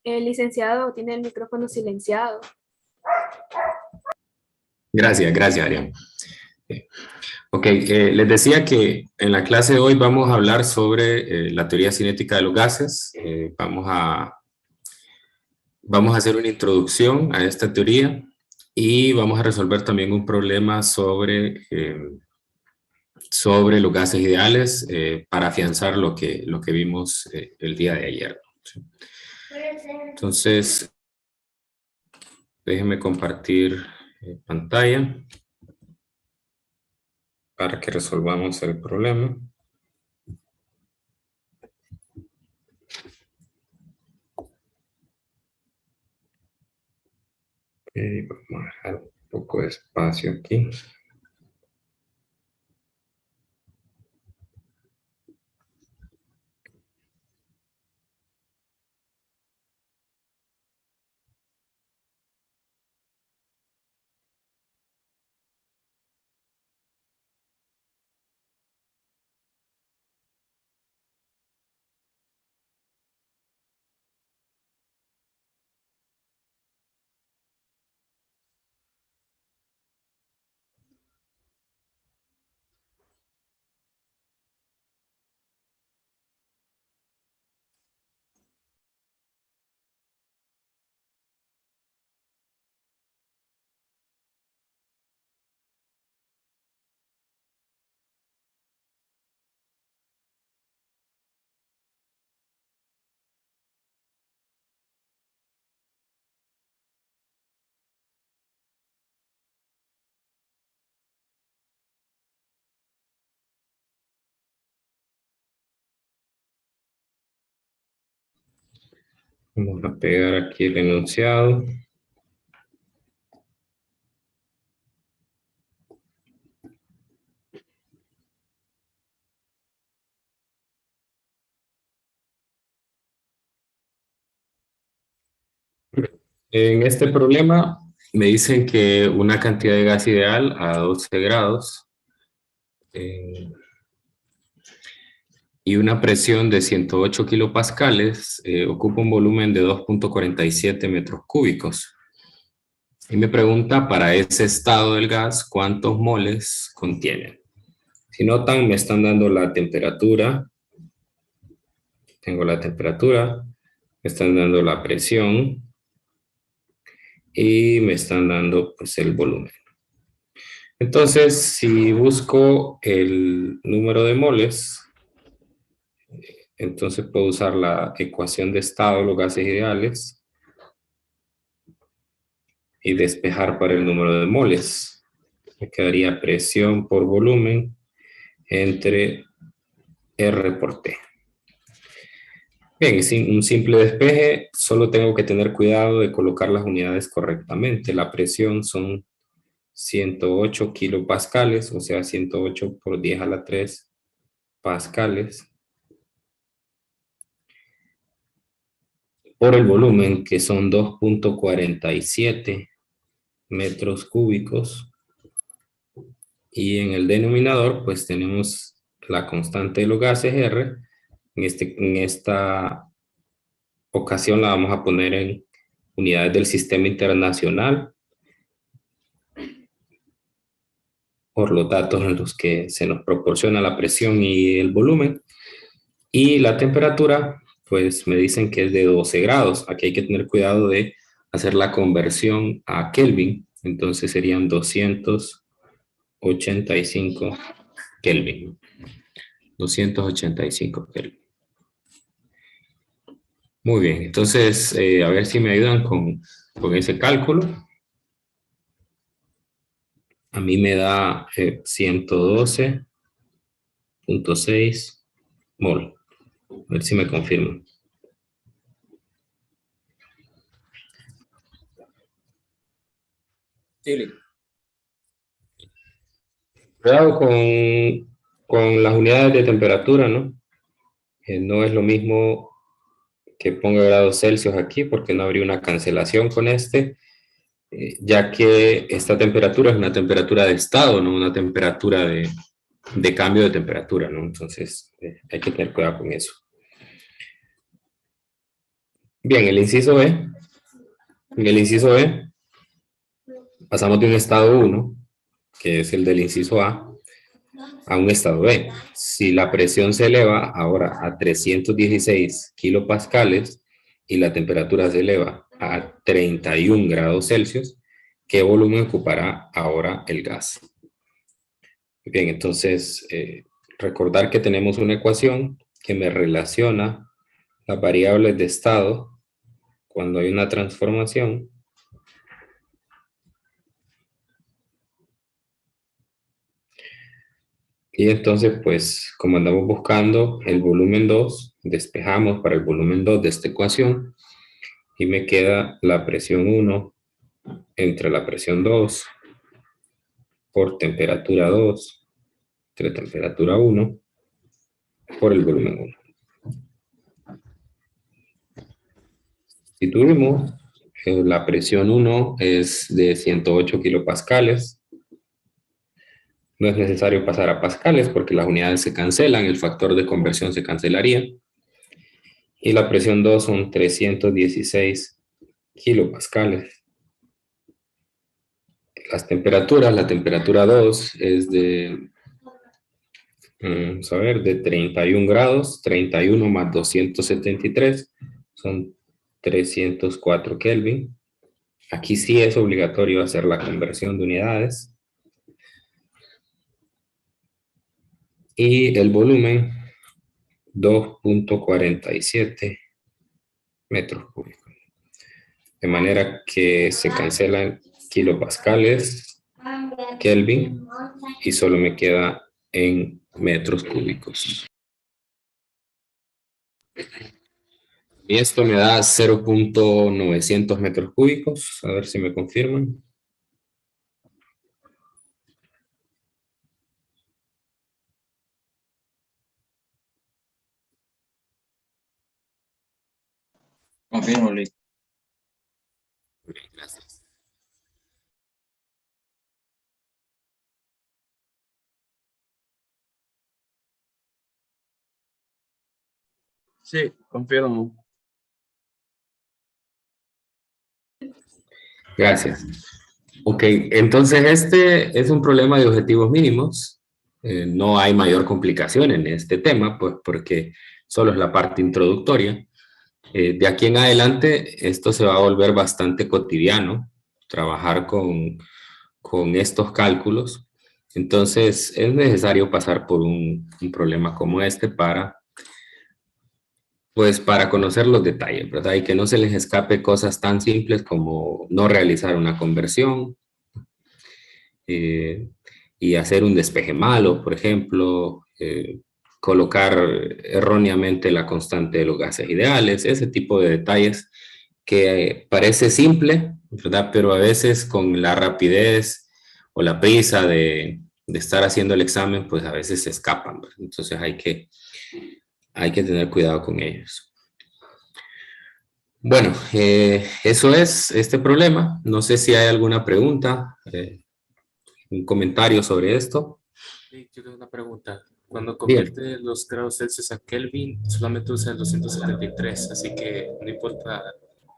El licenciado tiene el micrófono silenciado. Gracias, gracias, Arián. Ok, les decía que en la clase de hoy vamos a hablar sobre la teoría cinética de los gases. Vamos a hacer una introducción a esta teoría y vamos a resolver también un problema sobre los gases ideales para afianzar lo que vimos el día de ayer. Entonces, déjenme compartir pantalla para que resolvamos el problema. Vamos a dejar un poco de espacio aquí. Vamos a pegar aquí el enunciado. En este problema me dicen que una cantidad de gas ideal a 12 grados y una presión de 108 kilopascales ocupa un volumen de 2.47 metros cúbicos. Y me pregunta para ese estado del gas cuántos moles contiene. Si notan, me están dando la temperatura. Tengo la temperatura, me están dando la presión y me están dando pues el volumen. Entonces, si busco el número de moles, entonces puedo usar la ecuación de estado de los gases ideales y despejar para el número de moles. Me quedaría presión por volumen entre R por T. Bien, sin un simple despeje, solo tengo que tener cuidado de colocar las unidades correctamente. La presión son 108 kilopascales, o sea, 108 por 10 a la 3 pascales, por el volumen, que son 2.47 metros cúbicos, y en el denominador, pues tenemos la constante de los gases R. En esta ocasión la vamos a poner en unidades del sistema internacional, por los datos en los que se nos proporciona la presión y el volumen. Y la temperatura, pues me dicen que es de 12 grados. Aquí hay que tener cuidado de hacer la conversión a Kelvin. Entonces serían 285 Kelvin. 285 Kelvin. Muy bien, entonces a ver si me ayudan con ese cálculo. A mí me da 112.6 mol. A ver si me confirman. Sí. Cuidado con las unidades de temperatura, ¿no? No es lo mismo que ponga grados Celsius aquí, porque no habría una cancelación con ya que esta temperatura es una temperatura de estado, no una temperatura de cambio de temperatura, ¿no? Entonces hay que tener cuidado con eso. Bien, el inciso B. En el inciso B pasamos de un estado 1, que es el del inciso a un estado B. Si la presión se eleva ahora a 316 kilopascales y la temperatura se eleva a 31 grados Celsius, ¿qué volumen ocupará ahora el gas? Bien, entonces, recordar que tenemos una ecuación que me relaciona las variables de estado cuando hay una transformación. Y entonces, pues, como andamos buscando el volumen 2, despejamos para el volumen 2 de esta ecuación y me queda la presión 1 entre la presión 2 por temperatura 2 entre temperatura 1 por el volumen 1. Si tuvimos, la presión 1 es de 108 kilopascales. No es necesario pasar a pascales porque las unidades se cancelan, el factor de conversión se cancelaría. Y la presión 2 son 316 kilopascales. Las temperaturas, la temperatura 2 es de, vamos a ver, de 31 grados, 31 más 273 son 304 Kelvin. Aquí sí es obligatorio hacer la conversión de unidades. Y el volumen, 2.47 metros cúbicos. De manera que se cancelan kilopascales, Kelvin, y solo me queda en metros cúbicos. Y esto me da 0.900 metros cúbicos. A ver si me confirman. Confirmo, Luis. Gracias. Sí, confirmo. Gracias. Ok, entonces este es un problema de objetivos mínimos. No hay mayor complicación en este tema, pues porque solo es la parte introductoria. De aquí en adelante, esto se va a volver bastante cotidiano, trabajar con estos cálculos. Entonces, es necesario pasar por un problema como este pues, para conocer los detalles, ¿verdad? Y que no se les escape cosas tan simples como no realizar una conversión y hacer un despeje malo, por ejemplo, colocar erróneamente la constante de los gases ideales, ese tipo de detalles que parece simple, ¿verdad? Pero a veces con la rapidez o la prisa de estar haciendo el examen, pues a veces se escapan, ¿verdad? Entonces hay que tener cuidado con ellos. Bueno, eso es este problema. No sé si hay alguna pregunta, un comentario sobre esto. Sí, yo tengo una pregunta. Cuando Bien. convierte los grados Celsius a Kelvin, solamente usa el 273, así que no importa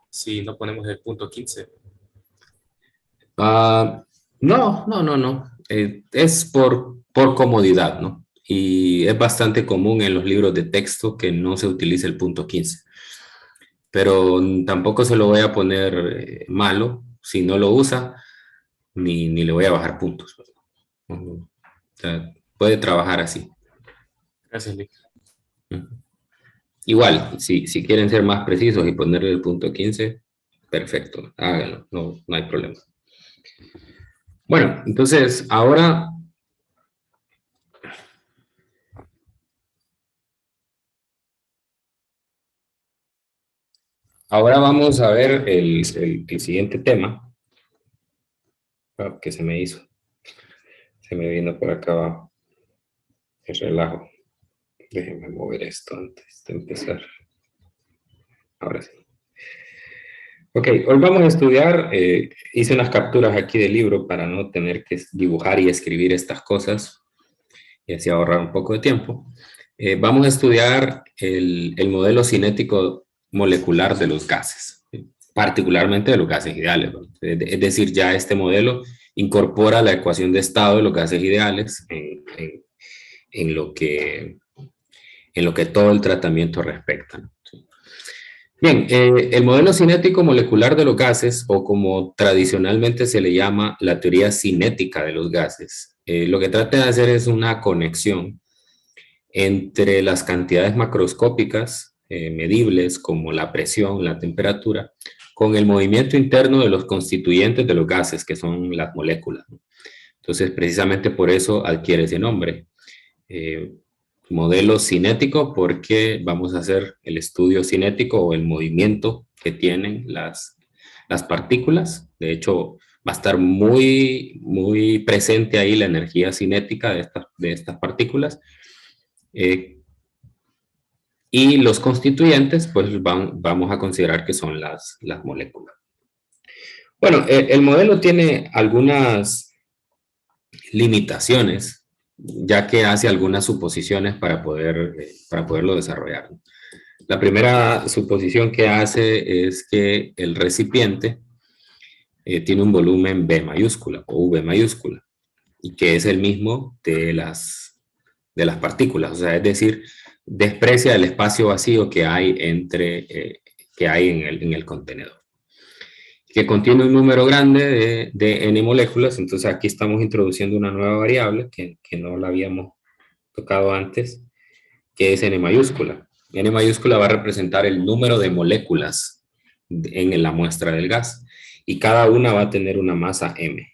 si no ponemos el punto 15. No. Es por comodidad, ¿no? Y es bastante común en los libros de texto que no se utilice el punto 15. Pero tampoco se lo voy a poner malo. Si no lo usa, ni le voy a bajar puntos. O sea, puede trabajar así. Gracias, Lee. Igual, si quieren ser más precisos y ponerle el punto 15, perfecto, háganlo, no hay problema. Bueno, entonces ahora vamos a ver el siguiente tema que se me hizo. Se me vino por acá abajo. El relajo. Déjenme mover esto antes de empezar. Ahora sí. Ok, hoy vamos a estudiar, hice unas capturas aquí del libro para no tener que dibujar y escribir estas cosas y así ahorrar un poco de tiempo. Vamos a estudiar el modelo cinético molecular de los gases, particularmente de los gases ideales, ¿no? Es decir, ya este modelo incorpora la ecuación de estado de los gases ideales en lo que todo el tratamiento respecta, ¿no? Bien, el modelo cinético molecular de los gases, o como tradicionalmente se le llama la teoría cinética de los gases, lo que trata de hacer es una conexión entre las cantidades macroscópicas medibles, como la presión, la temperatura, con el movimiento interno de los constituyentes de los gases, que son las moléculas, ¿no? Entonces, precisamente por eso adquiere ese nombre. Modelo cinético, porque vamos a hacer el estudio cinético o el movimiento que tienen las partículas. De hecho, va a estar muy, muy presente ahí la energía cinética de estas partículas. Y los constituyentes, pues vamos a considerar que son las moléculas. Bueno, el modelo tiene algunas limitaciones, ya que hace algunas suposiciones para poderlo desarrollar. La primera suposición que hace es que el recipiente tiene un volumen B mayúscula o V mayúscula, y que es el mismo de las partículas, o sea, es decir, desprecia el espacio vacío que hay en el contenedor, que contiene un número grande de n moléculas. Entonces aquí estamos introduciendo una nueva variable que no la habíamos tocado antes, que es n mayúscula. N mayúscula va a representar el número de moléculas en la muestra del gas, y cada una va a tener una masa m.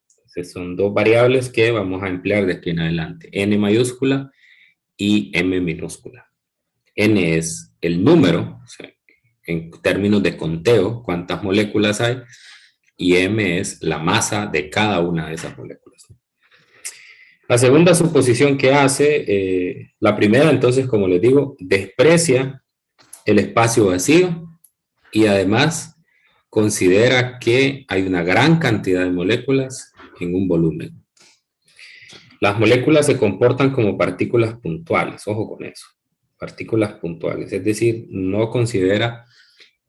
Entonces son dos variables que vamos a emplear de aquí en adelante, n mayúscula y m minúscula. N es el número, o sea, en términos de conteo, cuántas moléculas hay, y m es la masa de cada una de esas moléculas. La segunda suposición que hace, la primera, entonces, como les digo, desprecia el espacio vacío y además considera que hay una gran cantidad de moléculas en un volumen. Las moléculas se comportan como partículas puntuales, ojo con eso, partículas puntuales, es decir, no considera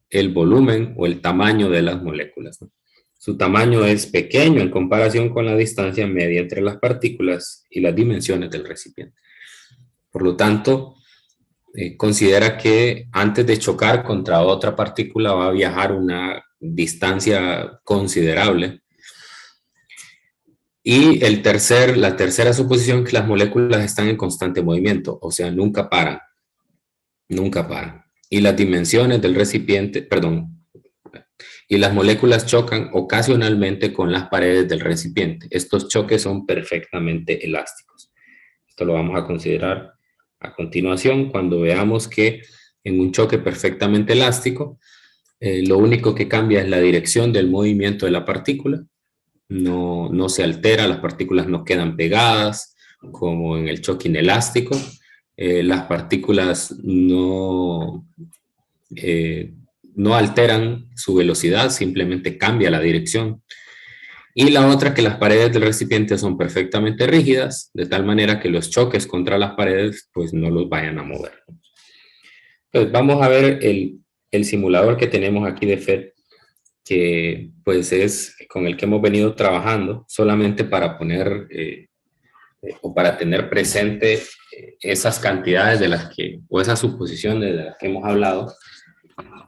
el volumen o el tamaño de las moléculas, ¿no? Su tamaño es pequeño en comparación con la distancia media entre las partículas y las dimensiones del recipiente. Por lo tanto, considera que antes de chocar contra otra partícula va a viajar una distancia considerable. Y la tercera suposición es que las moléculas están en constante movimiento, o sea, nunca paran. Nunca paran. Y las dimensiones del recipiente, y las moléculas chocan ocasionalmente con las paredes del recipiente. Estos choques son perfectamente elásticos. Esto lo vamos a considerar a continuación cuando veamos que en un choque perfectamente elástico, lo único que cambia es la dirección del movimiento de la partícula. No se altera, las partículas no quedan pegadas como en el choque inelástico. Las partículas no alteran su velocidad, simplemente cambia la dirección. Y la otra, que las paredes del recipiente son perfectamente rígidas, de tal manera que los choques contra las paredes pues no los vayan a mover. Entonces vamos a ver el simulador que tenemos aquí de FET, que pues es con el que hemos venido trabajando solamente para poner o para tener presente esas cantidades o esas suposiciones de las que hemos hablado,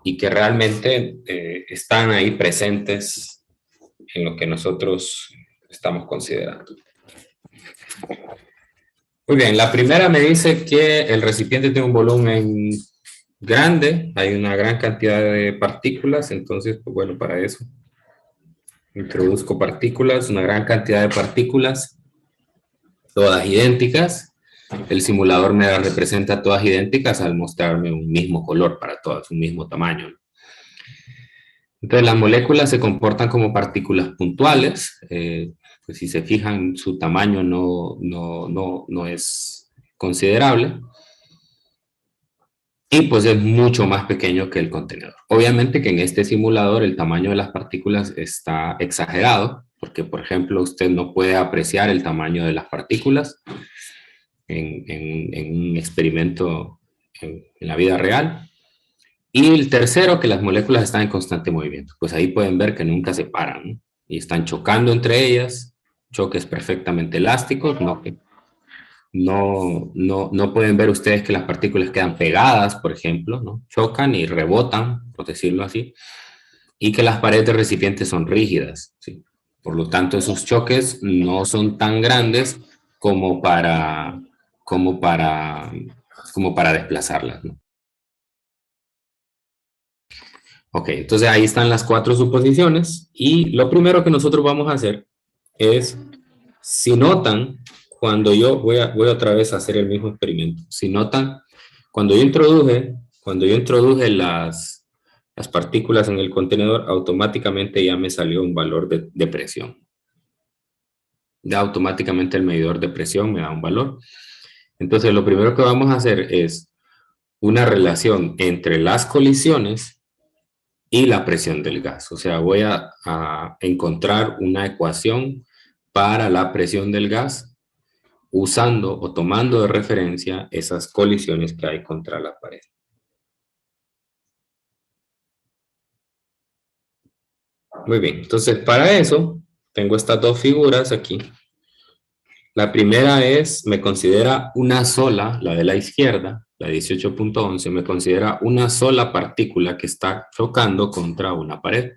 y que realmente están ahí presentes en lo que nosotros estamos considerando. Muy bien, la primera me dice que el recipiente tiene un volumen grande, hay una gran cantidad de partículas. Entonces, pues bueno, para eso introduzco partículas, una gran cantidad de partículas, todas idénticas. El simulador me las representa todas idénticas al mostrarme un mismo color para todas, un mismo tamaño. Entonces las moléculas se comportan como partículas puntuales. Pues si se fijan, su tamaño no es considerable. Y pues es mucho más pequeño que el contenedor. Obviamente que en este simulador el tamaño de las partículas está exagerado, porque por ejemplo usted no puede apreciar el tamaño de las partículas en un experimento en la vida real. Y el tercero, que las moléculas están en constante movimiento. Pues ahí pueden ver que nunca se paran, ¿no? Y están chocando entre ellas, choques perfectamente elásticos, no pueden ver ustedes que las partículas quedan pegadas, por ejemplo, ¿no? Chocan y rebotan, por decirlo así, y que las paredes de recipiente son rígidas, ¿sí? Por lo tanto, esos choques no son tan grandes como para desplazarlas, ¿no? Ok, entonces ahí están las 4 suposiciones y lo primero que nosotros vamos a hacer es, si notan, cuando yo voy otra vez a hacer el mismo experimento, si notan, cuando yo introduje las partículas en el contenedor, automáticamente ya me salió un valor de presión. Ya automáticamente el medidor de presión me da un valor. Entonces lo primero que vamos a hacer es una relación entre las colisiones y la presión del gas. O sea, voy a encontrar una ecuación para la presión del gas usando o tomando de referencia esas colisiones que hay contra la pared. Muy bien, entonces para eso tengo estas dos figuras aquí. La primera me considera una sola, la de la izquierda, la 18.11, me considera una sola partícula que está chocando contra una pared.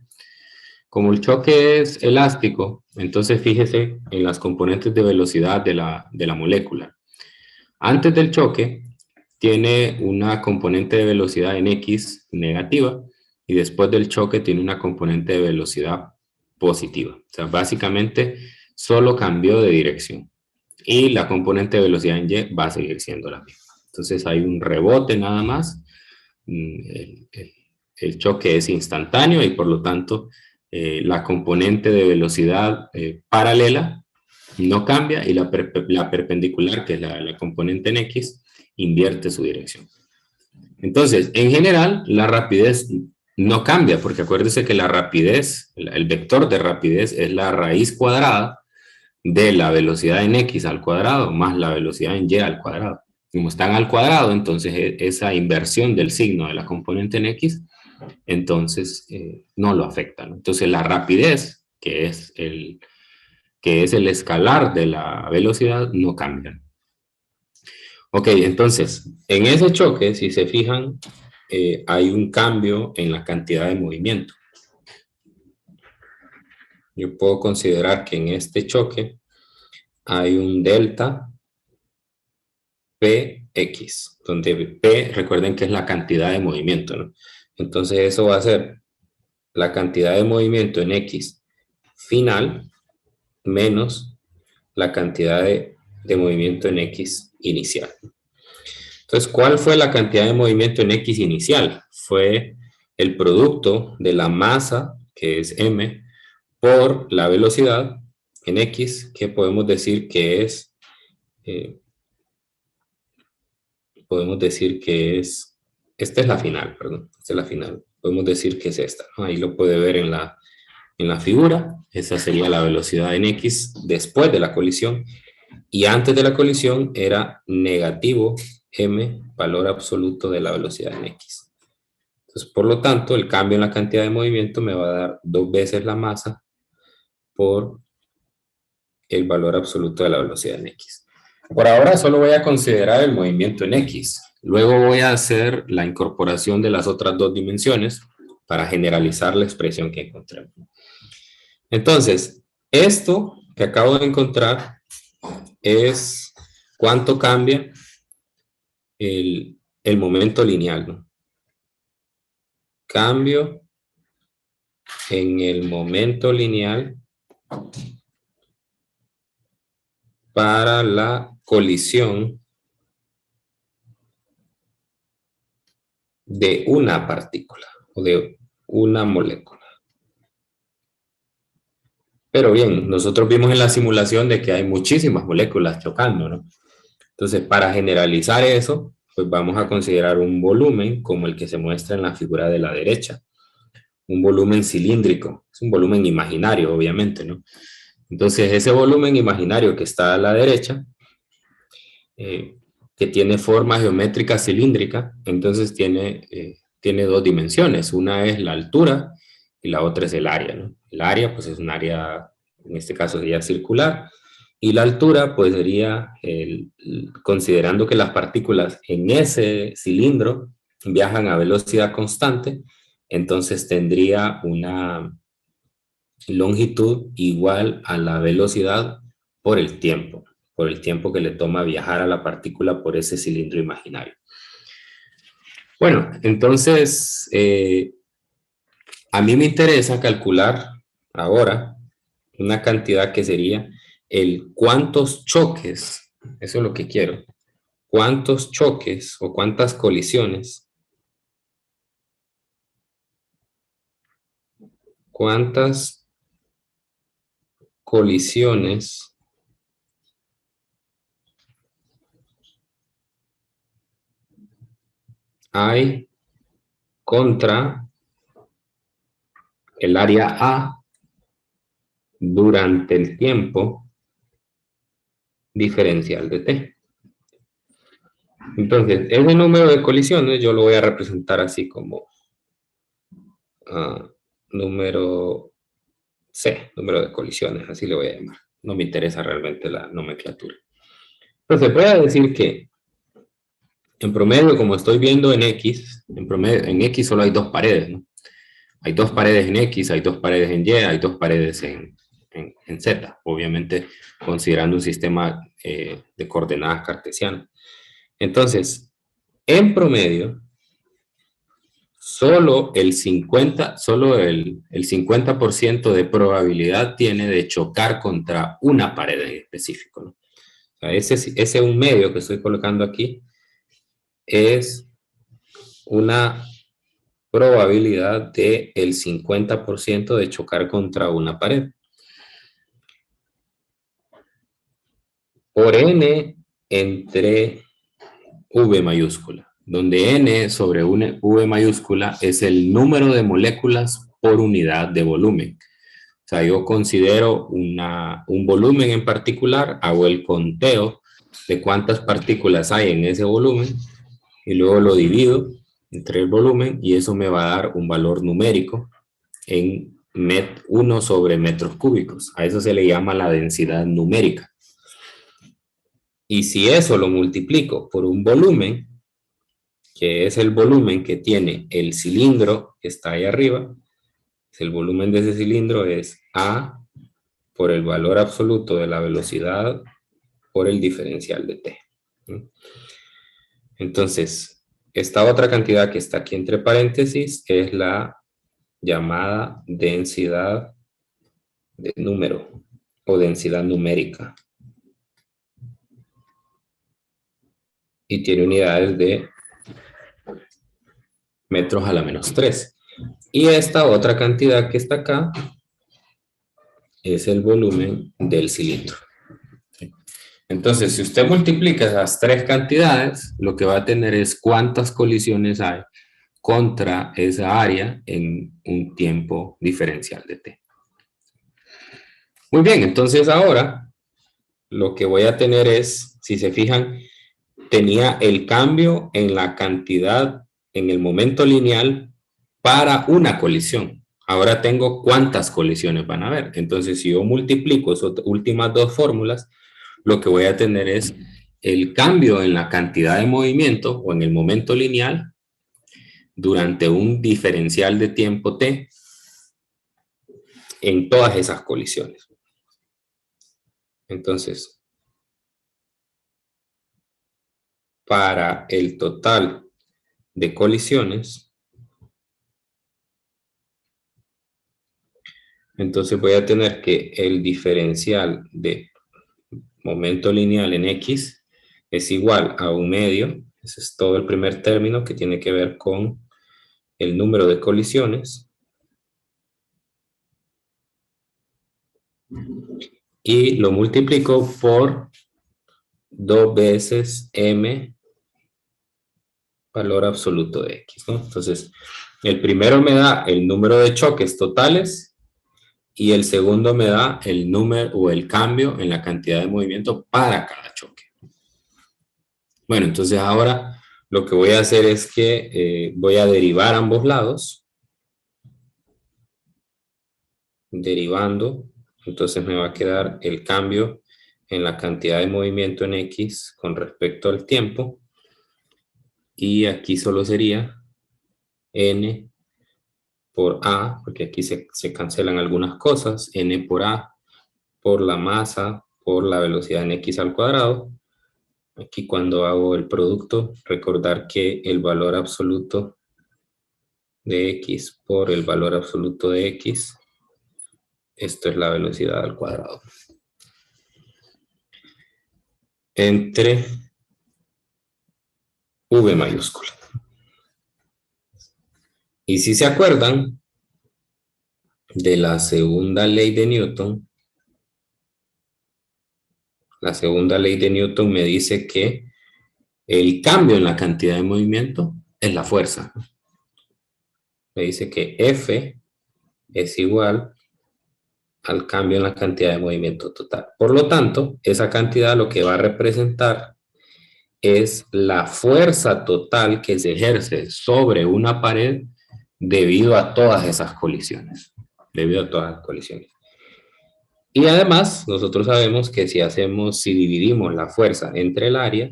Como el choque es elástico, entonces fíjese en las componentes de velocidad de la molécula. Antes del choque tiene una componente de velocidad en X negativa y después del choque tiene una componente de velocidad positiva. O sea, básicamente solo cambió de dirección. Y la componente de velocidad en Y va a seguir siendo la misma. Entonces hay un rebote nada más. El choque es instantáneo y por lo tanto la componente de velocidad paralela no cambia y la perpendicular, que es la componente en X, invierte su dirección. Entonces, en general, la rapidez no cambia, porque acuérdense que la rapidez, el vector de rapidez es la raíz cuadrada de la velocidad en X al cuadrado más la velocidad en Y al cuadrado. Como están al cuadrado, entonces esa inversión del signo de la componente en X, entonces no lo afecta, ¿no? Entonces la rapidez, que es el escalar de la velocidad, no cambia. Ok, entonces, en ese choque, si se fijan, hay un cambio en la cantidad de movimiento. Yo puedo considerar que en este choque hay un delta Px, donde P, recuerden que es la cantidad de movimiento, ¿no? Entonces eso va a ser la cantidad de movimiento en X final menos la cantidad de movimiento en X inicial. Entonces, ¿cuál fue la cantidad de movimiento en X inicial? Fue el producto de la masa, que es m, por la velocidad en X, que podemos decir que es, esta es la final, perdón, esta es la final. Podemos decir que es esta, ¿no? Ahí lo puede ver en la figura. Esa sería la velocidad en X después de la colisión. Y antes de la colisión era negativo m, valor absoluto de la velocidad en X. Entonces, por lo tanto, el cambio en la cantidad de movimiento me va a dar 2 veces la masa por el valor absoluto de la velocidad en X. Por ahora solo voy a considerar el movimiento en X. Luego voy a hacer la incorporación de las otras dos dimensiones para generalizar la expresión que encontré. Entonces, esto que acabo de encontrar es cuánto cambia el momento lineal, ¿no? Cambio en el momento lineal para la colisión de una partícula o de una molécula. Pero bien, nosotros vimos en la simulación de que hay muchísimas moléculas chocando, ¿no? Entonces, para generalizar eso, pues vamos a considerar un volumen como el que se muestra en la figura de la derecha. Un volumen cilíndrico, es un volumen imaginario, obviamente, ¿no? Entonces, ese volumen imaginario que está a la derecha, que tiene forma geométrica cilíndrica, entonces tiene tiene dos dimensiones. Una es la altura y la otra es el área, ¿no? El área, pues es un área, en este caso sería circular, y la altura, pues sería, considerando que las partículas en ese cilindro viajan a velocidad constante, entonces tendría una longitud igual a la velocidad por el tiempo que le toma viajar a la partícula por ese cilindro imaginario. Bueno, entonces, a mí me interesa calcular ahora una cantidad que sería el cuántos choques, eso es lo que quiero, cuántos choques o cuántas colisiones, hay contra el área A durante el tiempo diferencial de T. Entonces, ese número de colisiones yo lo voy a representar así como número C, número de colisiones, así le voy a llamar. No me interesa realmente la nomenclatura. Entonces, voy a decir que en promedio, como estoy viendo en X, en X solo hay dos paredes, ¿no? Hay dos paredes en X, hay dos paredes en Y, hay dos paredes en Z, obviamente considerando un sistema de coordenadas cartesianas. Entonces, en promedio, solo el 50% de probabilidad tiene de chocar contra una pared en específico, ¿no? O sea, ese un medio que estoy colocando aquí es una probabilidad del 50% de chocar contra una pared. Por n entre V mayúscula, donde n sobre V mayúscula es el número de moléculas por unidad de volumen. O sea, yo considero un volumen en particular, hago el conteo de cuántas partículas hay en ese volumen y luego lo divido entre el volumen y eso me va a dar un valor numérico en 1 sobre metros cúbicos. A eso se le llama la densidad numérica. Y si eso lo multiplico por un volumen, que es el volumen que tiene el cilindro que está ahí arriba, el volumen de ese cilindro es A por el valor absoluto de la velocidad por el diferencial de T. Entonces, esta otra cantidad que está aquí entre paréntesis es la llamada densidad de número o densidad numérica. Y tiene unidades de metros a la menos 3. Y esta otra cantidad que está acá es el volumen del cilindro. Entonces, si usted multiplica esas tres cantidades, lo que va a tener es cuántas colisiones hay contra esa área en un tiempo diferencial de T. Muy bien, entonces ahora lo que voy a tener es, si se fijan, tenía el cambio en la cantidad, en el momento lineal para una colisión. Ahora tengo cuántas colisiones van a haber. Entonces, si yo multiplico esas últimas dos fórmulas, lo que voy a tener es el cambio en la cantidad de movimiento o en el momento lineal durante un diferencial de tiempo t en todas esas colisiones. Entonces, para el total de colisiones, entonces voy a tener que el diferencial de momento lineal en X es igual a un medio. Ese es todo el primer término que tiene que ver con el número de colisiones. Y lo multiplico por 2 veces m valor absoluto de X, ¿no? Entonces, el primero me da el número de choques totales y el segundo me da el número o el cambio en la cantidad de movimiento para cada choque. Bueno, entonces ahora lo que voy a hacer es que voy a derivar ambos lados. Derivando, entonces me va a quedar el cambio en la cantidad de movimiento en X con respecto al tiempo. Y aquí solo sería N por A, porque aquí se cancelan algunas cosas. N por A por la masa por la velocidad en X al cuadrado. Aquí cuando hago el producto, recordar que el valor absoluto de X por el valor absoluto de X, esto es la velocidad al cuadrado. Entre V mayúscula. Y si se acuerdan de la segunda ley de Newton, la segunda ley de Newton me dice que el cambio en la cantidad de movimiento es la fuerza. Me dice que F es igual al cambio en la cantidad de movimiento total. Por lo tanto, esa cantidad lo que va a representar es la fuerza total que se ejerce sobre una pared debido a todas esas colisiones. Debido a todas las colisiones. Y además, nosotros sabemos que si dividimos la fuerza entre el área,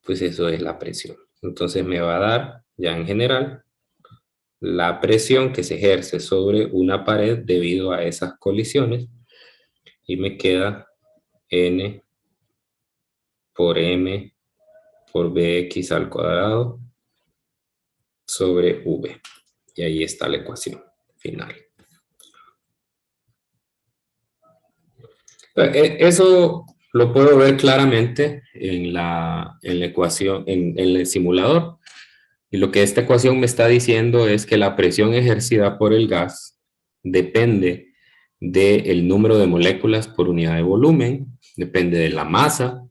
pues eso es la presión. Entonces me va a dar, ya en general, la presión que se ejerce sobre una pared debido a esas colisiones. Y me queda N por M por Bx al cuadrado sobre V. Y ahí está la ecuación final. Eso lo puedo ver claramente en la ecuación, en el simulador. Y lo que esta ecuación me está diciendo es que la presión ejercida por el gas depende del número de moléculas por unidad de volumen, depende de la masa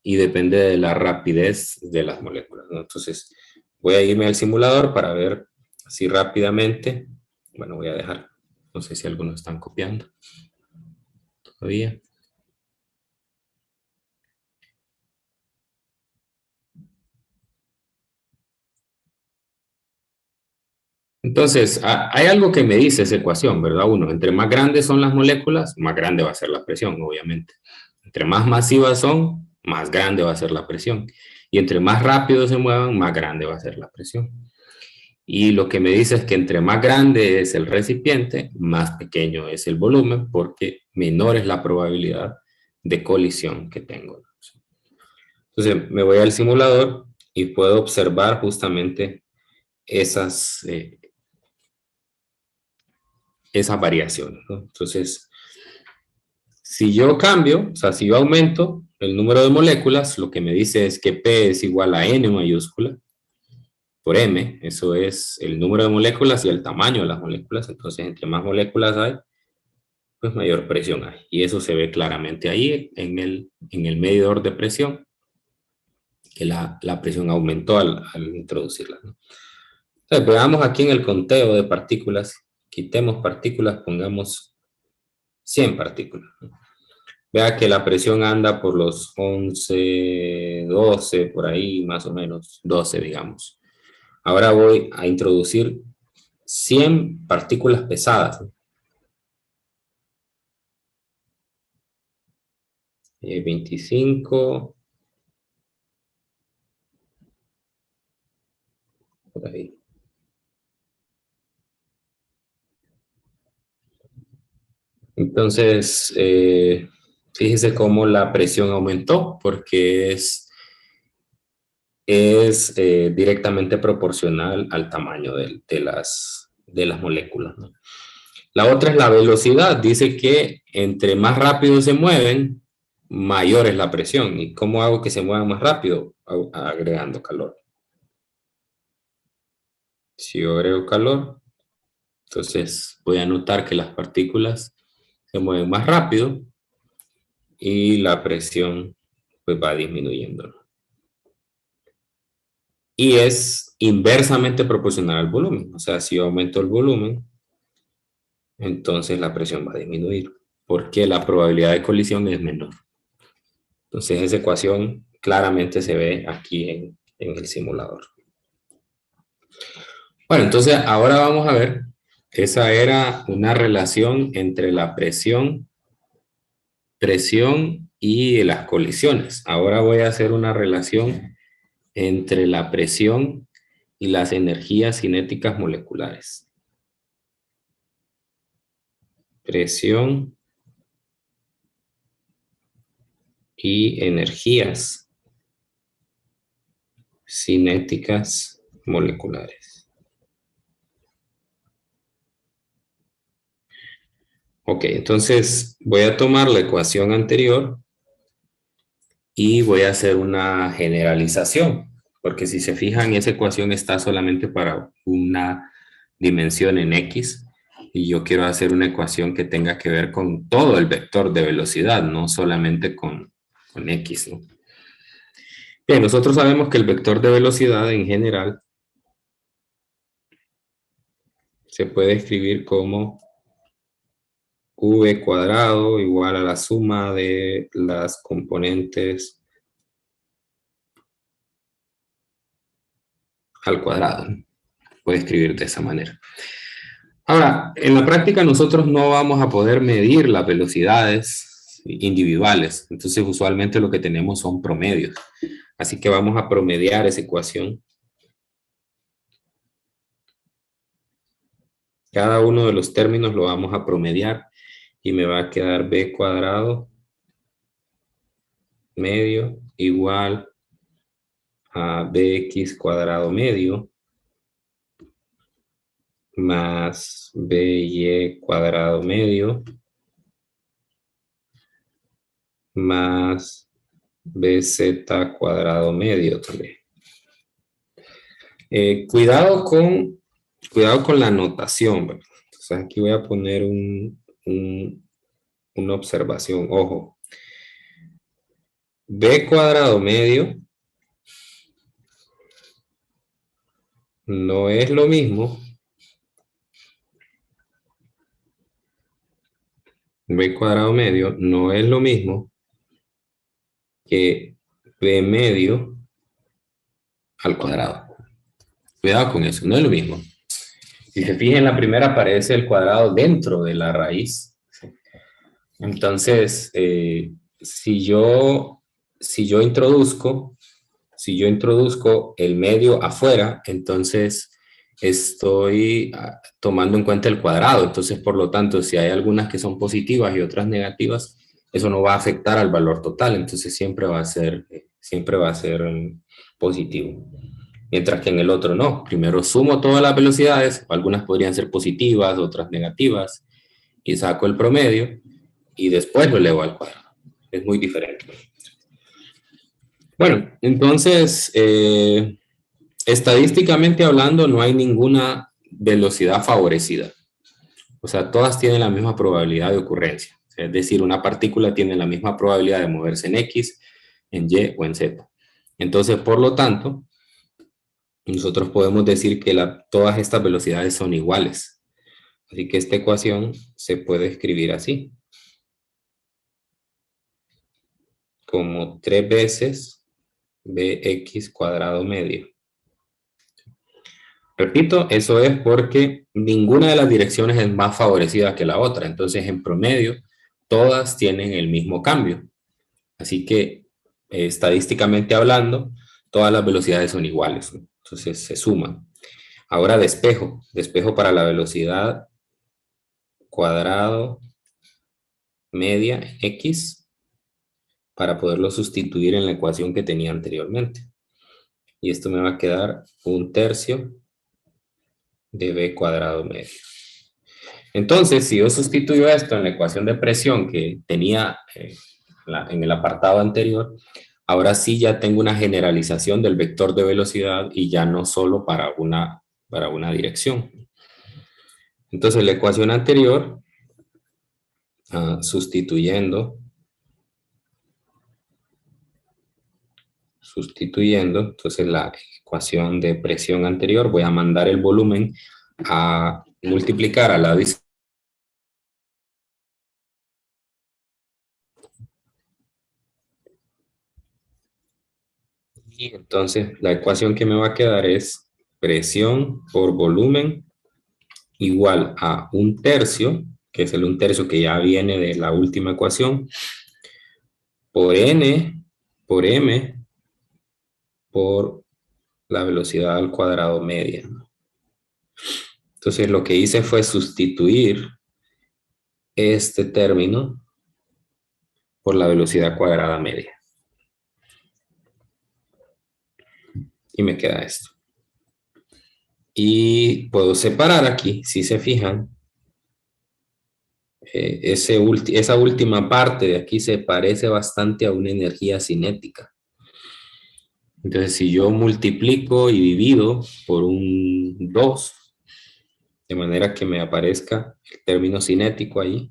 y depende de la rapidez de las moléculas, ¿no? Entonces, voy a irme al simulador para ver así rápidamente. Bueno, voy a dejar, no sé si algunos están copiando todavía. Entonces, hay algo que me dice esa ecuación, ¿verdad? Uno, entre más grandes son las moléculas, más grande va a ser la presión, obviamente. Entre más masivas son, más grande va a ser la presión. Y entre más rápido se muevan, más grande va a ser la presión. Y lo que me dice es que entre más grande es el recipiente, más pequeño es el volumen, porque menor es la probabilidad de colisión que tengo. Entonces, me voy al simulador y puedo observar justamente esas variaciones, ¿no? Entonces, si yo cambio, o sea, si yo aumento el número de moléculas, lo que me dice es que P es igual a N mayúscula por M. Eso es el número de moléculas y el tamaño de las moléculas. Entonces, entre más moléculas hay, pues mayor presión hay. Y eso se ve claramente ahí en el medidor de presión, que la presión aumentó al introducirla, ¿no? Entonces, veamos aquí en el conteo de partículas. Quitemos partículas, pongamos 100 partículas. Vea que la presión anda por los 11, 12, por ahí más o menos, 12 digamos. Ahora voy a introducir 100 partículas pesadas. 25, por ahí. Entonces, fíjese cómo la presión aumentó, porque es directamente proporcional al tamaño de las moléculas, ¿no? La otra es la velocidad. Dice que entre más rápido se mueven, mayor es la presión. ¿Y cómo hago que se muevan más rápido? Agregando calor. Si yo agrego calor, entonces voy a notar que las partículas se mueven más rápido y la presión pues va disminuyendo. Y es inversamente proporcional al volumen. O sea, si yo aumento el volumen, entonces la presión va a disminuir, porque la probabilidad de colisión es menor. Entonces esa ecuación claramente se ve aquí en el simulador. Bueno, entonces ahora vamos a ver, esa era una relación entre la presión y las colisiones. Ahora voy a hacer una relación entre la presión y las energías cinéticas moleculares. Presión y energías cinéticas moleculares. Ok, entonces voy a tomar la ecuación anterior y voy a hacer una generalización, porque si se fijan, esa ecuación está solamente para una dimensión en X, y yo quiero hacer una ecuación que tenga que ver con todo el vector de velocidad, no solamente con X, ¿no? Bien, nosotros sabemos que el vector de velocidad en general se puede escribir como v cuadrado igual a la suma de las componentes al cuadrado. Puede escribir de esa manera. Ahora, en la práctica nosotros no vamos a poder medir las velocidades individuales. Entonces, usualmente lo que tenemos son promedios. Así que vamos a promediar esa ecuación. Cada uno de los términos lo vamos a promediar y me va a quedar b cuadrado medio igual a bx cuadrado medio más by cuadrado medio más bz cuadrado medio también. Cuidado con la notación, ¿verdad? Entonces aquí voy a poner una observación. Ojo. B cuadrado medio no es lo mismo. B cuadrado medio no es lo mismo que B medio al cuadrado. Cuidado con eso, no es lo mismo. Si se fijan, en la primera aparece el cuadrado dentro de la raíz. Entonces, si yo introduzco el medio afuera, entonces estoy tomando en cuenta el cuadrado. Entonces, por lo tanto, si hay algunas que son positivas y otras negativas, eso no va a afectar al valor total. Entonces, siempre va a ser positivo. Mientras que en el otro no. Primero sumo todas las velocidades, algunas podrían ser positivas, otras negativas, y saco el promedio, y después lo elevo al cuadrado. Es muy diferente. Bueno, entonces, estadísticamente hablando, no hay ninguna velocidad favorecida. O sea, todas tienen la misma probabilidad de ocurrencia. Es decir, una partícula tiene la misma probabilidad de moverse en X, en Y o en Z. Entonces, por lo tanto, nosotros podemos decir que todas estas velocidades son iguales. Así que esta ecuación se puede escribir así. Como 3 veces bx cuadrado medio. Repito, eso es porque ninguna de las direcciones es más favorecida que la otra. Entonces, en promedio, todas tienen el mismo cambio. Así que, estadísticamente hablando, todas las velocidades son iguales, ¿no? Entonces, se suman. Ahora despejo para la velocidad cuadrado media x para poderlo sustituir en la ecuación que tenía anteriormente. Y esto me va a quedar 1/3 de b cuadrado medio. Entonces, si yo sustituyo esto en la ecuación de presión que tenía en el apartado anterior, ahora sí ya tengo una generalización del vector de velocidad y ya no solo para una dirección. Entonces, la ecuación anterior, sustituyendo, entonces la ecuación de presión anterior, voy a mandar el volumen a multiplicar al lado izquierdo. Y entonces la ecuación que me va a quedar es presión por volumen igual a 1/3, que es el 1/3 que ya viene de la última ecuación, por N, por M, por la velocidad al cuadrado media. Entonces lo que hice fue sustituir este término por la velocidad cuadrada media. Y me queda esto. Y puedo separar aquí, si se fijan, esa última parte de aquí se parece bastante a una energía cinética. Entonces, si yo multiplico y divido por un 2, de manera que me aparezca el término cinético ahí,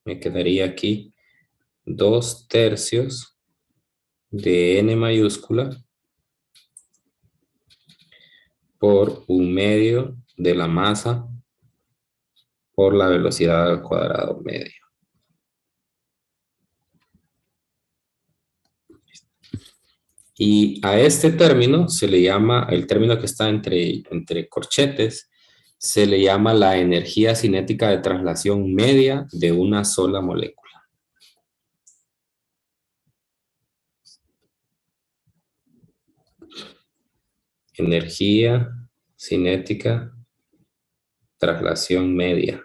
me quedaría aquí 2/3 de N mayúscula por 1/2 de la masa por la velocidad al cuadrado medio. Y a este término se le llama, el término que está entre corchetes, se le llama la energía cinética de traslación media de una sola molécula. Energía cinética, traslación media.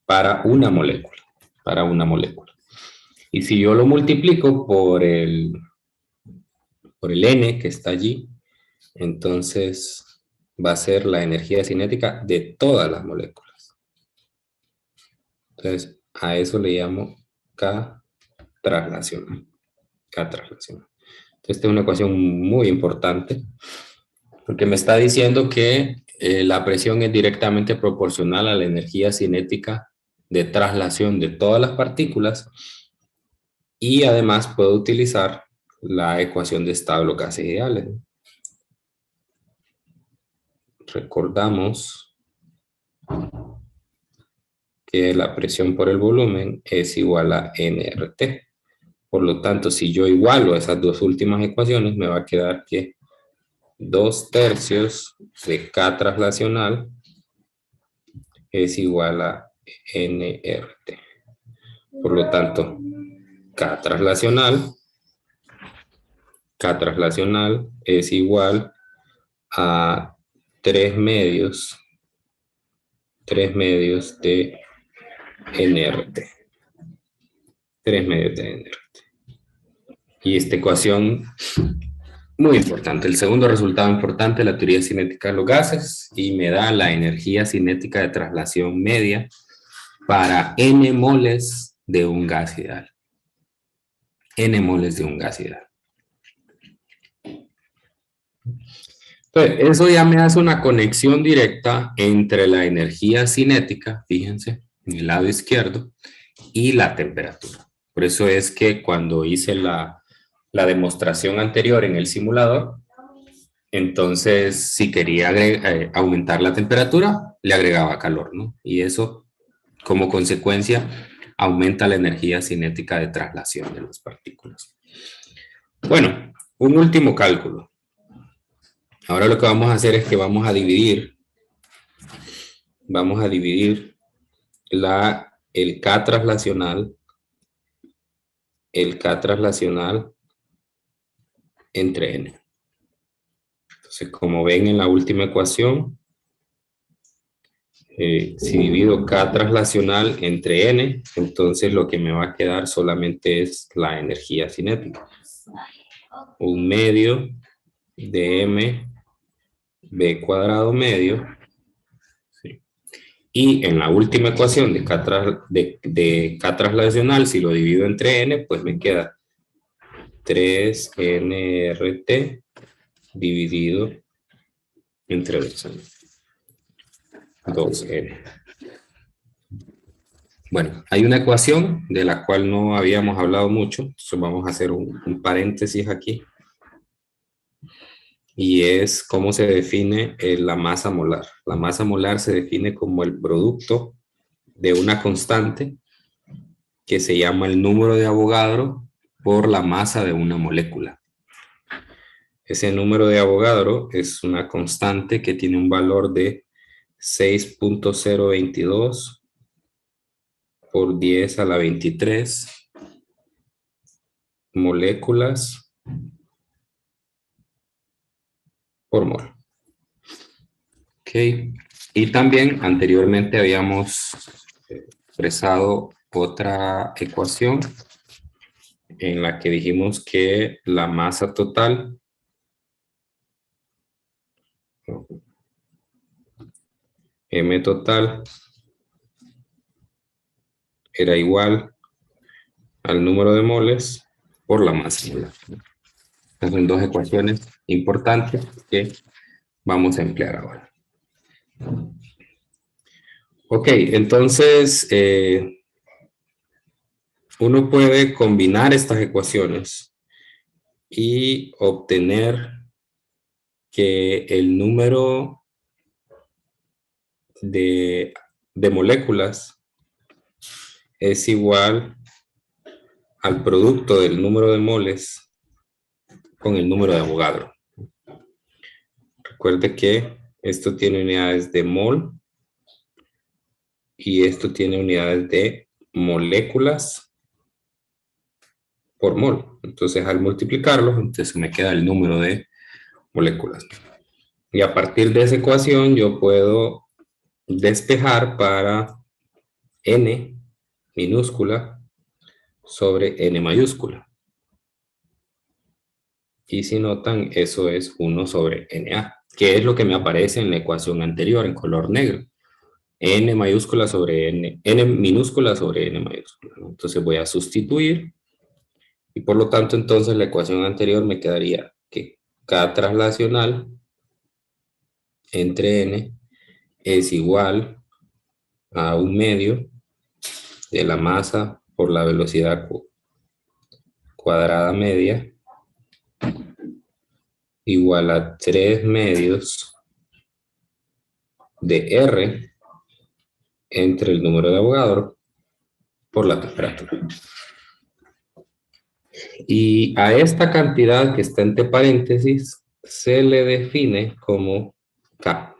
Para una molécula. Para una molécula. Y si yo lo multiplico por el N que está allí, entonces va a ser la energía cinética de todas las moléculas. Entonces, a eso le llamo K traslacional. K traslacional. Entonces, esta es una ecuación muy importante porque me está diciendo que la presión es directamente proporcional a la energía cinética de traslación de todas las partículas y además puedo utilizar la ecuación de estado gases ideales. Recordamos que la presión por el volumen es igual a nRT. Por lo tanto, si yo igualo esas dos últimas ecuaciones, me va a quedar que 2/3 de K traslacional es igual a nRT. Por lo tanto, K traslacional es igual a 3/2 de nRT. 3/2 de nRT. Y esta ecuación, muy importante. El segundo resultado importante, la teoría cinética de los gases, y me da la energía cinética de traslación media para N moles de un gas ideal. N moles de un gas ideal. Entonces, eso ya me hace una conexión directa entre la energía cinética, fíjense, en el lado izquierdo, y la temperatura. Por eso es que cuando hice la demostración anterior en el simulador, entonces si quería aumentar la temperatura, le agregaba calor, ¿no? Y eso, como consecuencia, aumenta la energía cinética de traslación de las partículas. Bueno, un último cálculo. Ahora lo que vamos a hacer es que vamos a dividir el K traslacional entre N. Entonces, como ven en la última ecuación, si divido K traslacional entre N, entonces lo que me va a quedar solamente es la energía cinética. 1/2 de M B cuadrado medio. ¿Sí? Y en la última ecuación de K traslacional, si lo divido entre N, pues me queda 3nRT dividido entre 2n. Bueno, hay una ecuación de la cual no habíamos hablado mucho, entonces vamos a hacer un paréntesis aquí. Y es cómo se define la masa molar. La masa molar se define como el producto de una constante que se llama el número de Avogadro por la masa de una molécula. Ese número de Avogadro es una constante que tiene un valor de 6.022 por 10 a la 23 moléculas por mol. Ok. Y también anteriormente habíamos expresado otra ecuación en la que dijimos que la masa total M total era igual al número de moles por la masa molar. Estas son dos ecuaciones importantes que vamos a emplear ahora. Ok, entonces uno puede combinar estas ecuaciones y obtener que el número de moléculas es igual al producto del número de moles con el número de Avogadro. Recuerde que esto tiene unidades de mol y esto tiene unidades de moléculas por mol. Entonces, al multiplicarlos, entonces me queda el número de moléculas. Y a partir de esa ecuación, yo puedo despejar para n minúscula sobre n mayúscula. Y si notan, eso es 1 sobre NA, que es lo que me aparece en la ecuación anterior en color negro. N mayúscula sobre N minúscula sobre N mayúscula. Entonces voy a sustituir y por lo tanto entonces la ecuación anterior me quedaría que K traslacional entre N es igual a 1/2 de la masa por la velocidad cuadrada media igual a 3/2 de R entre el número de Avogadro por la temperatura. Y a esta cantidad que está entre paréntesis se le define como K.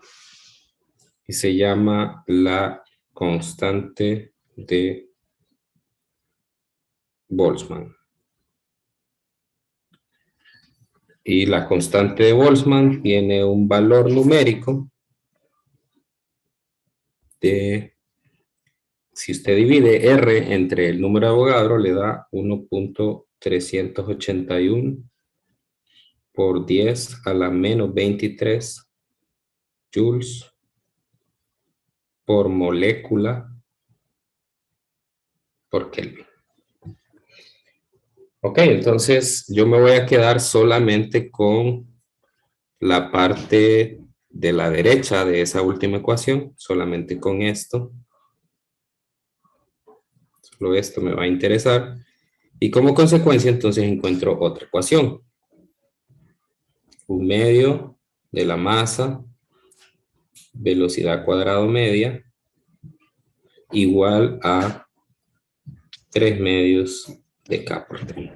Y se llama la constante de Boltzmann. Y la constante de Boltzmann tiene un valor numérico de, si usted divide R entre el número de Avogadro, le da 1.381 por 10 a la menos 23 joules por molécula por Kelvin. Ok, entonces yo me voy a quedar solamente con la parte de la derecha de esa última ecuación, solamente con esto. Solo esto me va a interesar. Y como consecuencia, entonces encuentro otra ecuación. 1/2 de la masa, velocidad cuadrado media, igual a 3/2 de K por T.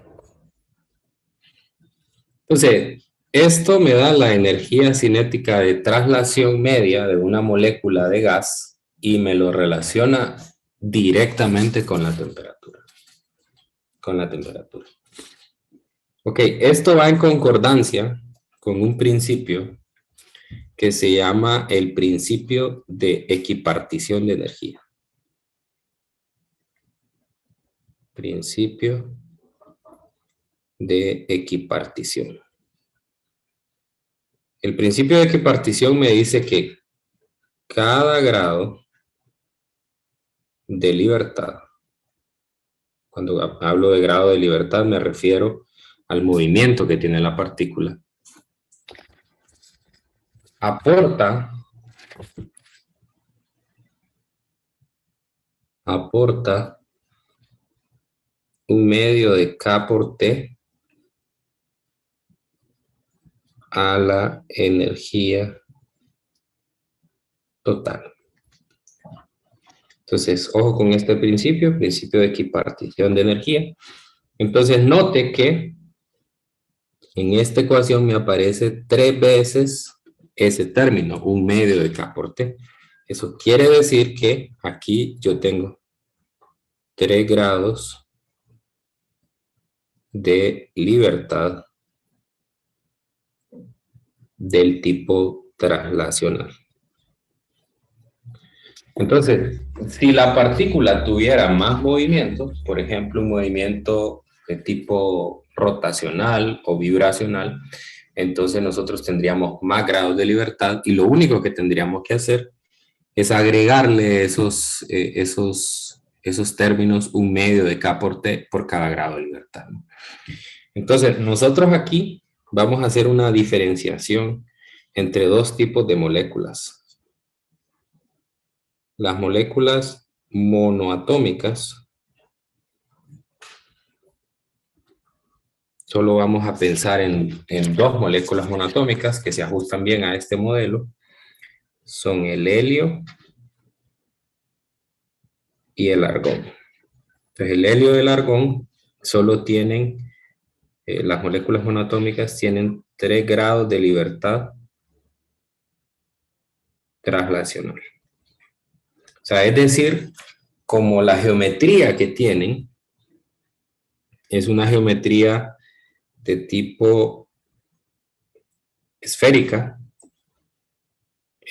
Entonces, esto me da la energía cinética de traslación media de una molécula de gas y me lo relaciona directamente con la temperatura. Ok, esto va en concordancia con un principio que se llama el principio de equipartición de energía. Principio de equipartición. El principio de equipartición me dice que cada grado de libertad, cuando hablo de grado de libertad me refiero al movimiento que tiene la partícula, aporta 1/2 de K por T a la energía total. Entonces, ojo con este principio de equipartición de energía. Entonces, note que En esta ecuación me aparece 3 veces ese término, 1/2 de K por T. Eso quiere decir que aquí yo tengo 3 grados de libertad del tipo traslacional. Entonces, si la partícula tuviera más movimiento, por ejemplo, un movimiento de tipo rotacional o vibracional, entonces nosotros tendríamos más grados de libertad y lo único que tendríamos que hacer es agregarle esos términos 1/2 de K por T por cada grado de libertad. Entonces, nosotros aquí vamos a hacer una diferenciación entre dos tipos de moléculas. Las moléculas monoatómicas, solo vamos a pensar en dos moléculas monoatómicas que se ajustan bien a este modelo, son el helio y el argón. Entonces el helio y el argón solo tienen, las moléculas monoatómicas tienen 3 grados de libertad traslacional. O sea, es decir, como la geometría que tienen es una geometría de tipo esférica,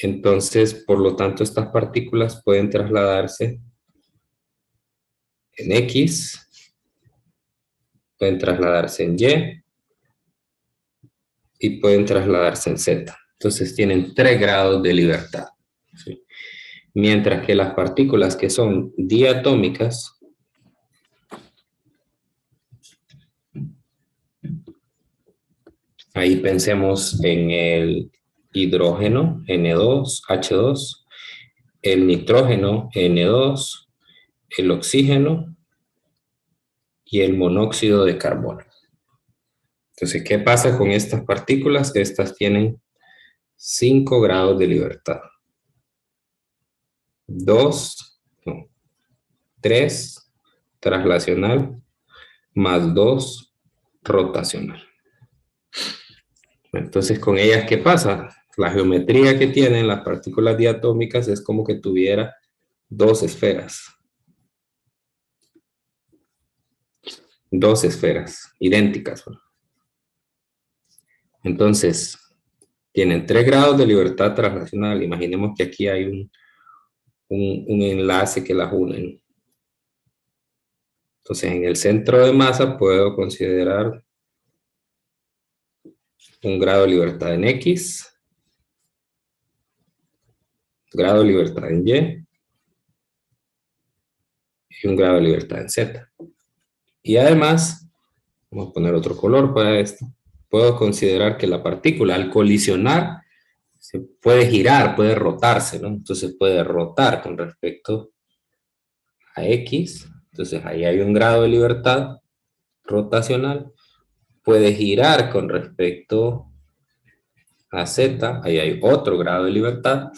entonces, por lo tanto, estas partículas pueden trasladarse en X, pueden trasladarse en Y y pueden trasladarse en Z. Entonces, tienen 3 grados de libertad, ¿sí? Mientras que las partículas que son diatómicas, ahí pensemos en el hidrógeno, N2, H2, el nitrógeno, N2, el oxígeno y el monóxido de carbono. Entonces, ¿qué pasa con estas partículas? Estas tienen 5 grados de libertad. 3 traslacional, más 2 rotacional. Entonces, con ellas, ¿qué pasa? La geometría que tienen las partículas diatómicas es como que tuviera 2 esferas. 2 esferas idénticas. Entonces, tienen 3 grados de libertad traslacional. Imaginemos que aquí hay un enlace que las unen. Entonces, en el centro de masa puedo considerar un grado de libertad en X, grado de libertad en Y y un grado de libertad en Z. Y además, vamos a poner otro color para esto, puedo considerar que la partícula al colisionar se puede girar, puede rotarse, ¿no? Entonces puede rotar con respecto a X, entonces ahí hay un grado de libertad rotacional, puede girar con respecto a Z, ahí hay otro grado de libertad,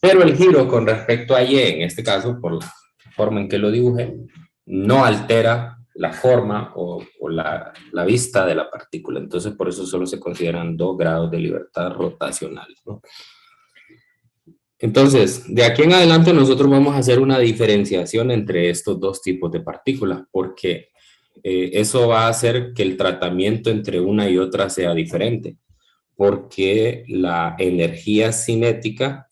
pero el giro con respecto a Y, en este caso, por la forma en que lo dibujé, no altera la forma o la vista de la partícula. Entonces, por eso solo se consideran 2 grados de libertad rotacional, ¿no? Entonces, de aquí en adelante nosotros vamos a hacer una diferenciación entre estos dos tipos de partículas, porque eso va a hacer que el tratamiento entre una y otra sea diferente, porque la energía cinética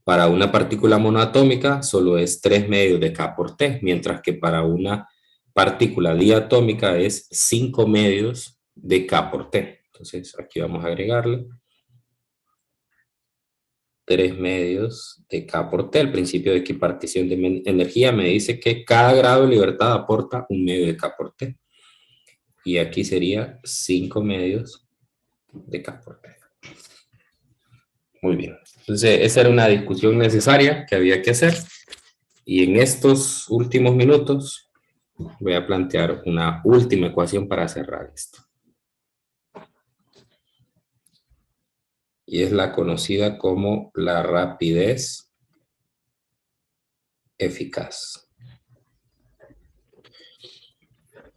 para una partícula monoatómica solo es 3 medios de K por T, mientras que para una partícula diatómica es 5 medios de K por T. Entonces aquí vamos a agregarle 3 medios de K por T. El principio de equipartición de energía me dice que cada grado de libertad aporta 1 medio de K por T. Y aquí sería 5 medios de K por T. Muy bien. Entonces, esa era una discusión necesaria que había que hacer. Y en estos últimos minutos voy a plantear una última ecuación para cerrar esto. Y es la conocida como la rapidez eficaz.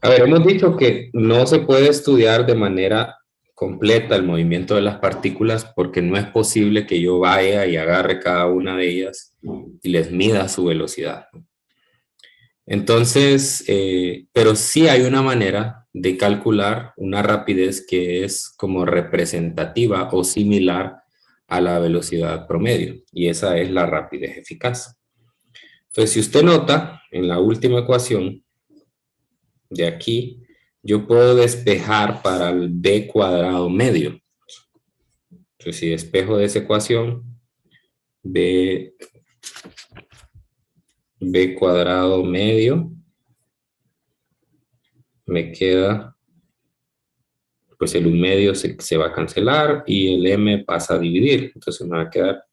A ver, hemos dicho que no se puede estudiar de manera completa el movimiento de las partículas porque no es posible que yo vaya y agarre cada una de ellas y les mida su velocidad. Entonces, pero sí hay una manera de calcular una rapidez que es como representativa o similar a la velocidad promedio, y esa es la rapidez eficaz. Entonces, si usted nota en la última ecuación de aquí, yo puedo despejar para el b cuadrado medio. Entonces, si despejo de esa ecuación, b cuadrado medio, me queda, pues el 1 medio se va a cancelar y el m pasa a dividir. Entonces me va a quedar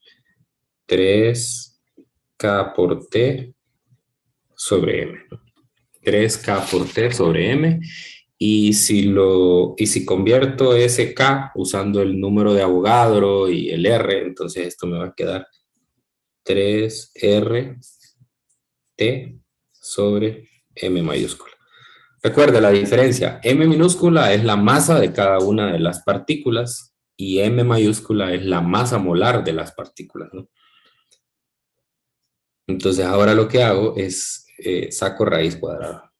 3k por t sobre m. 3k por t sobre m. Y si convierto ese k usando el número de Avogadro y el r, entonces esto me va a quedar 3r t sobre m mayúscula. Recuerda la diferencia. M minúscula es la masa de cada una de las partículas y M mayúscula es la masa molar de las partículas, ¿no? Entonces ahora lo que hago es saco raíz cuadrada.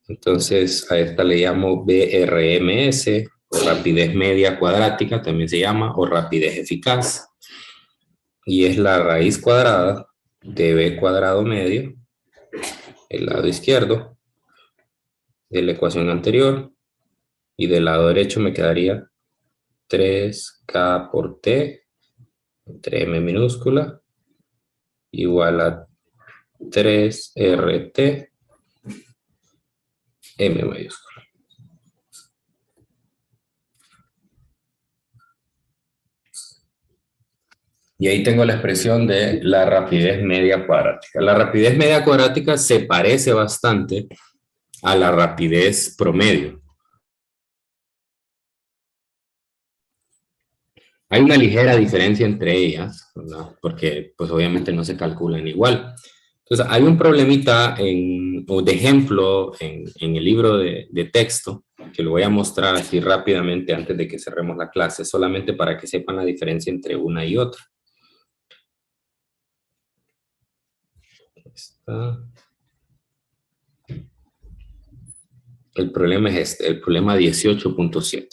Entonces a esta le llamo BRMS, o rapidez media cuadrática, también se llama, o rapidez eficaz. Y es la raíz cuadrada de b cuadrado medio, el lado izquierdo, de la ecuación anterior, y del lado derecho me quedaría 3k por t, entre m minúscula, igual a 3rt, m mayúscula. Y ahí tengo la expresión de la rapidez media cuadrática. La rapidez media cuadrática se parece bastante a la rapidez promedio. Hay una ligera diferencia entre ellas, ¿verdad? Porque pues obviamente no se calculan igual. Entonces hay un problemita o de ejemplo en el libro de texto, que lo voy a mostrar así rápidamente antes de que cerremos la clase, solamente para que sepan la diferencia entre una y otra. El problema es este, el problema 18.7.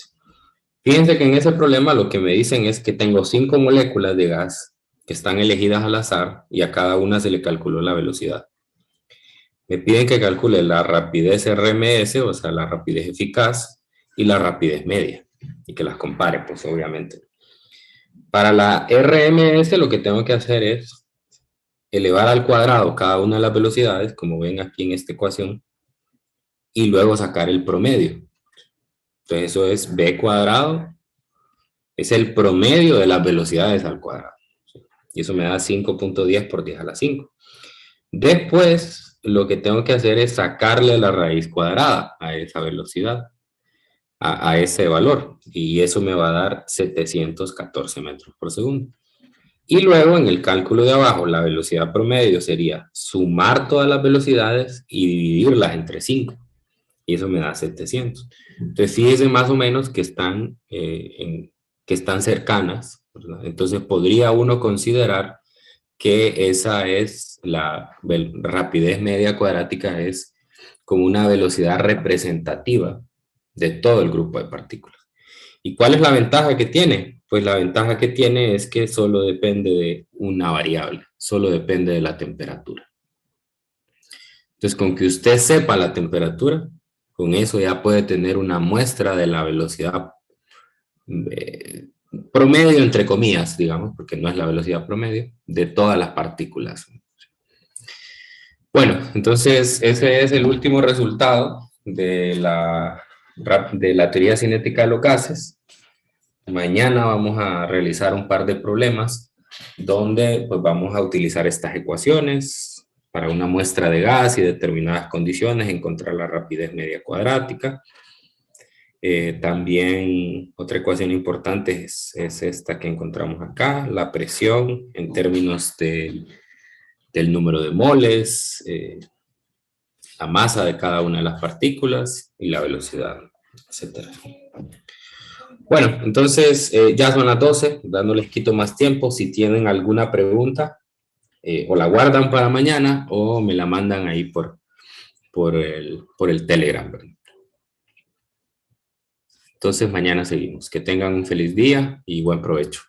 Fíjense que en ese problema lo que me dicen es que tengo 5 moléculas de gas que están elegidas al azar y a cada una se le calculó la velocidad. Me piden que calcule la rapidez RMS, o sea, la rapidez eficaz, y la rapidez media, y que las compare, pues obviamente. Para la RMS lo que tengo que hacer es elevar al cuadrado cada una de las velocidades, como ven aquí en esta ecuación, y luego sacar el promedio. Entonces eso es b cuadrado, es el promedio de las velocidades al cuadrado. Y eso me da 5.10 por 10 a la 5. Después, lo que tengo que hacer es sacarle la raíz cuadrada a esa velocidad, a ese valor. Y eso me va a dar 714 metros por segundo. Y luego, en el cálculo de abajo, la velocidad promedio sería sumar todas las velocidades y dividirlas entre 5. Y eso me da 700. Entonces, fíjense más o menos que están cercanas, ¿verdad? Entonces, podría uno considerar que esa es la rapidez media cuadrática, es como una velocidad representativa de todo el grupo de partículas. ¿Y cuál es la ventaja que tiene? Pues la ventaja que tiene es que solo depende de una variable, solo depende de la temperatura. Entonces, con que usted sepa la temperatura, con eso ya puede tener una muestra de la velocidad promedio, entre comillas, digamos, porque no es la velocidad promedio, de todas las partículas. Bueno, entonces ese es el último resultado de la teoría cinética de los gases. Mañana vamos a realizar un par de problemas donde pues, vamos a utilizar estas ecuaciones para una muestra de gas y determinadas condiciones, encontrar la rapidez media cuadrática. También otra ecuación importante es esta que encontramos acá, la presión en términos del número de moles, la masa de cada una de las partículas y la velocidad, etc. Bueno, entonces ya son las 12, no les quito más tiempo. Si tienen alguna pregunta, o la guardan para mañana o me la mandan ahí por el Telegram. Entonces mañana seguimos. Que tengan un feliz día y buen provecho.